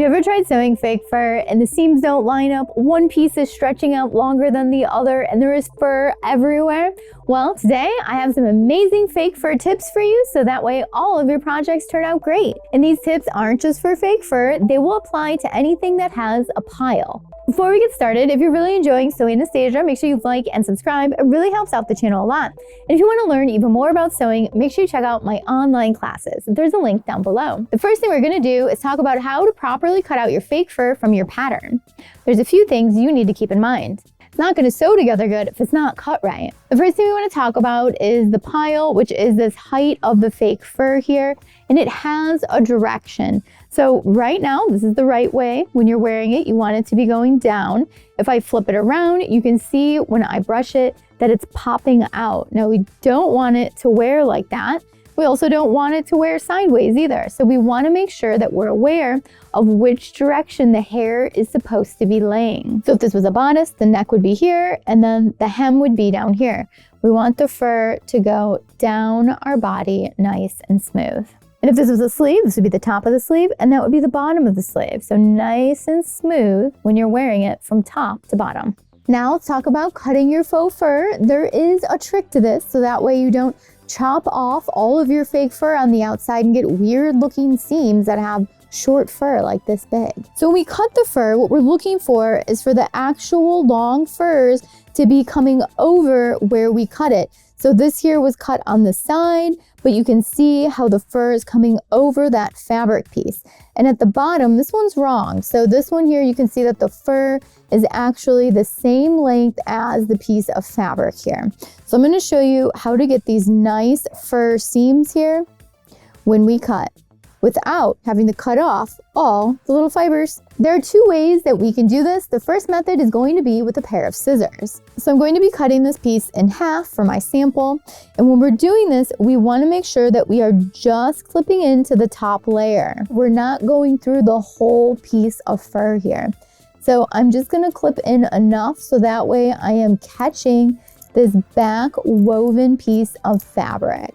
you ever tried sewing fake fur and the seams don't line up? One piece is stretching out longer than the other and there is fur everywhere? Well, today I have some amazing fake fur tips for you so that way all of your projects turn out great. And these tips aren't just for fake fur, they will apply to anything that has a pile. Before we get started, if you're really enjoying Sewing Anastasia, make sure you like and subscribe. It really helps out the channel a lot. And if you want to learn even more about sewing, make sure you check out my online classes. There's a link down below. The first thing we're going to do is talk about how to properly cut out your fake fur from your pattern. There's a few things you need to keep in mind. It's not going to sew together good if it's not cut right. The first thing we want to talk about is the pile, which is this height of the fake fur here, and it has a direction. So right now, this is the right way. When you're wearing it, you want it to be going down. If I flip it around, you can see when I brush it that it's popping out. Now we don't want it to wear like that. We also don't want it to wear sideways either. So we want to make sure that we're aware of which direction the hair is supposed to be laying. So if this was a bodice, the neck would be here and then the hem would be down here. We want the fur to go down our body nice and smooth. And if this was a sleeve, this would be the top of the sleeve and that would be the bottom of the sleeve. So nice and smooth when you're wearing it from top to bottom. Now let's talk about cutting your faux fur. There is a trick to this so that way you don't chop off all of your fake fur on the outside and get weird looking seams that have short fur like this big. So when we cut the fur, what we're looking for is for the actual long furs to be coming over where we cut it. So this here was cut on the side, but you can see how the fur is coming over that fabric piece. And at the bottom, this one's wrong. So this one here, you can see that the fur is actually the same length as the piece of fabric here. So I'm going to show you how to get these nice fur seams here when we cut, without having to cut off all the little fibers. There are two ways that we can do this. The first method is going to be with a pair of scissors. So I'm going to be cutting this piece in half for my sample. And when we're doing this, we want to make sure that we are just clipping into the top layer. We're not going through the whole piece of fur here. So I'm just going to clip in enough so that way I am catching this back woven piece of fabric.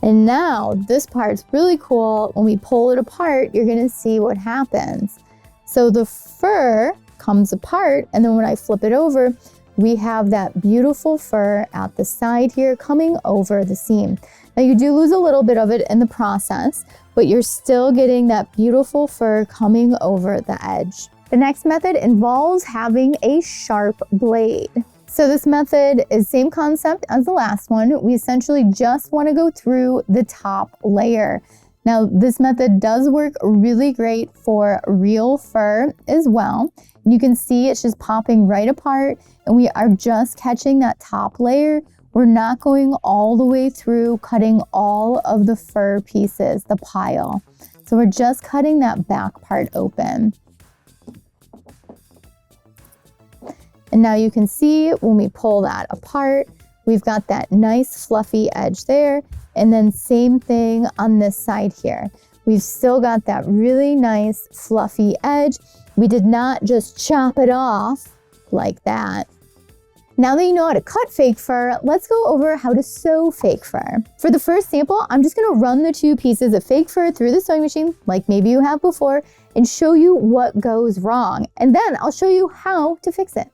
And now this part's really cool. When we pull it apart, you're gonna see what happens. So the fur comes apart, and then when I flip it over, we have that beautiful fur at the side here coming over the seam. Now you do lose a little bit of it in the process, but you're still getting that beautiful fur coming over the edge. The next method involves having a sharp blade. So this method is same concept as the last one. We essentially just want to go through the top layer. Now this method does work really great for real fur as well. And you can see it's just popping right apart and we are just catching that top layer. We're not going all the way through cutting all of the fur pieces, the pile. So we're just cutting that back part open. And now you can see when we pull that apart, we've got that nice fluffy edge there. And then same thing on this side here. We've still got that really nice fluffy edge. We did not just chop it off like that. Now that you know how to cut fake fur, let's go over how to sew fake fur. For the first sample, I'm just gonna run the two pieces of fake fur through the sewing machine, like maybe you have before, and show you what goes wrong. And then I'll show you how to fix it.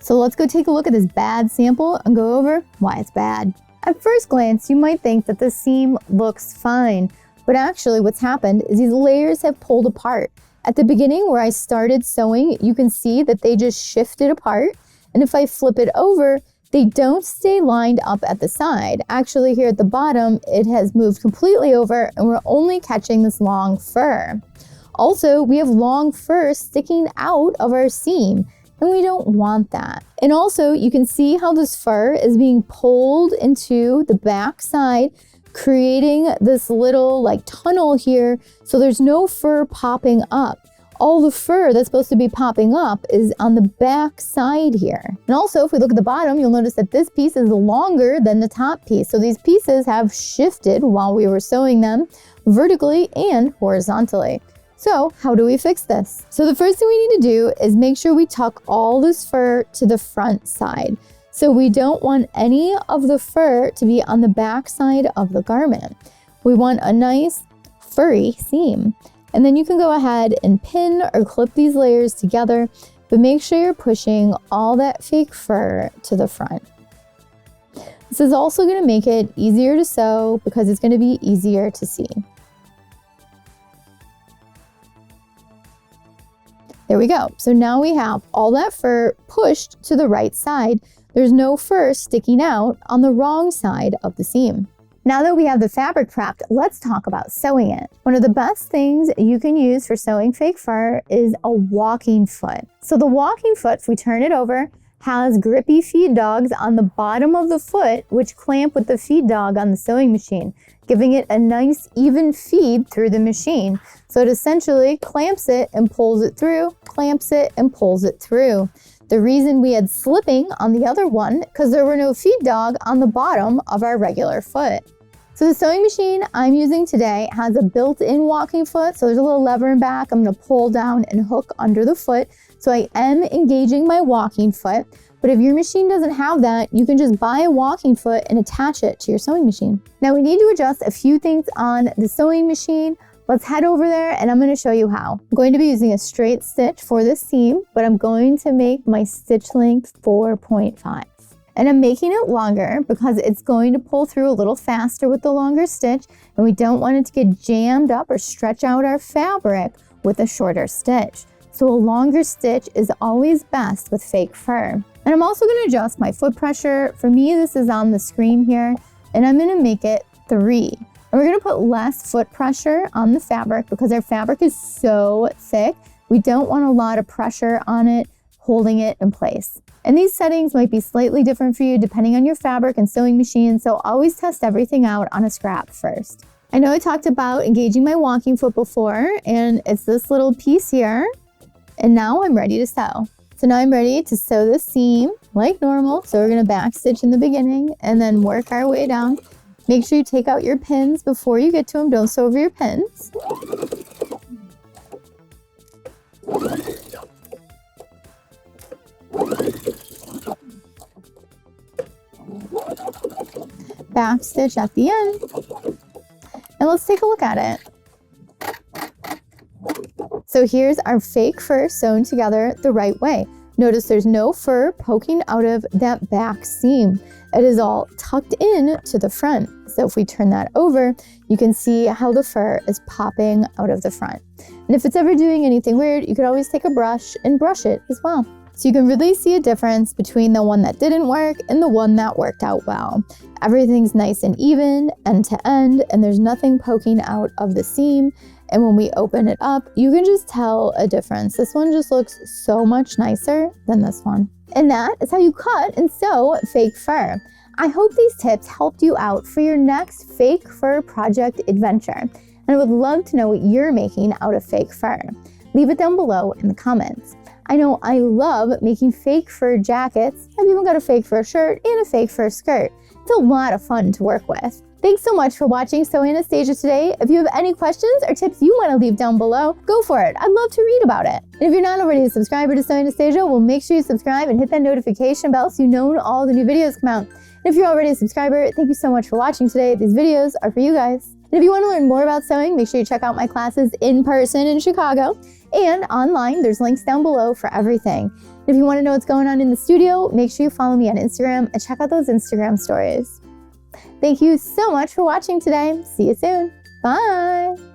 So let's go take a look at this bad sample and go over why it's bad. At first glance, you might think that the seam looks fine, but actually what's happened is these layers have pulled apart. At the beginning where I started sewing, you can see that they just shifted apart. And if I flip it over, they don't stay lined up at the side. Actually here at the bottom, it has moved completely over and we're only catching this long fur. Also, we have long fur sticking out of our seam and we don't want that. And also you can see how this fur is being pulled into the back side, creating this little like tunnel here, so there's no fur popping up. all the fur that's supposed to be popping up is on the back side here. And also, if we look at the bottom, you'll notice that this piece is longer than the top piece. So these pieces have shifted while we were sewing them vertically and horizontally. So how do we fix this? So the first thing we need to do is make sure we tuck all this fur to the front side. So we don't want any of the fur to be on the back side of the garment. We want a nice furry seam. And then you can go ahead and pin or clip these layers together, but make sure you're pushing all that fake fur to the front. This is also going to make it easier to sew because it's going to be easier to see. There we go. So now we have all that fur pushed to the right side. There's no fur sticking out on the wrong side of the seam. Now that we have the fabric prepped, let's talk about sewing it. One of the best things you can use for sewing fake fur is a walking foot. So the walking foot, if we turn it over, has grippy feed dogs on the bottom of the foot, which clamp with the feed dog on the sewing machine, giving it a nice even feed through the machine. So it essentially clamps it and pulls it through, clamps it and pulls it through. The reason we had slipping on the other one, because there were no feed dog on the bottom of our regular foot. So the sewing machine I'm using today has a built-in walking foot. So there's a little lever in back. I'm going to pull down and hook under the foot. So I am engaging my walking foot. But if your machine doesn't have that, you can just buy a walking foot and attach it to your sewing machine. Now we need to adjust a few things on the sewing machine. Let's head over there and I'm going to show you how. I'm going to be using a straight stitch for this seam, but I'm going to make my stitch length 4.5. And I'm making it longer because it's going to pull through a little faster with the longer stitch, and we don't want it to get jammed up or stretch out our fabric with a shorter stitch. So a longer stitch is always best with fake fur. And I'm also going to adjust my foot pressure. For me, this is on the screen here, and I'm going to make it 3. And we're going to put less foot pressure on the fabric because our fabric is so thick. We don't want a lot of pressure on it, holding it in place. And these settings might be slightly different for you depending on your fabric and sewing machine, so always test everything out on a scrap first. I know I talked about engaging my walking foot before, and it's this little piece here, and now I'm ready to sew. So now I'm ready to sew this seam like normal. So we're going to back stitch in the beginning and then work our way down. Make sure you take out your pins before you get to them. Don't sew over your pins. Back stitch at the end. And let's take a look at it. So here's our fake fur sewn together the right way. Notice there's no fur poking out of that back seam. It is all tucked in to the front. So if we turn that over, you can see how the fur is popping out of the front. And if it's ever doing anything weird, you could always take a brush and brush it as well. So you can really see a difference between the one that didn't work and the one that worked out well. Everything's nice and even, end to end, and there's nothing poking out of the seam. And when we open it up, you can just tell a difference. This one just looks so much nicer than this one. And that is how you cut and sew fake fur. I hope these tips helped you out for your next fake fur project adventure. And I would love to know what you're making out of fake fur. Leave it down below in the comments. I know I love making fake fur jackets. I've even got a fake fur shirt and a fake fur skirt. It's a lot of fun to work with. Thanks so much for watching Sew Anastasia today. If you have any questions or tips you want to leave down below, go for it. I'd love to read about it. And if you're not already a subscriber to Sew Anastasia, well, make sure you subscribe and hit that notification bell so you know when all the new videos come out. And if you're already a subscriber, thank you so much for watching today. These videos are for you guys. And if you want to learn more about sewing, make sure you check out my classes in person in Chicago and online. There's links down below for everything. And if you want to know what's going on in the studio, make sure you follow me on Instagram and check out those Instagram stories. Thank you so much for watching today. See you soon. Bye.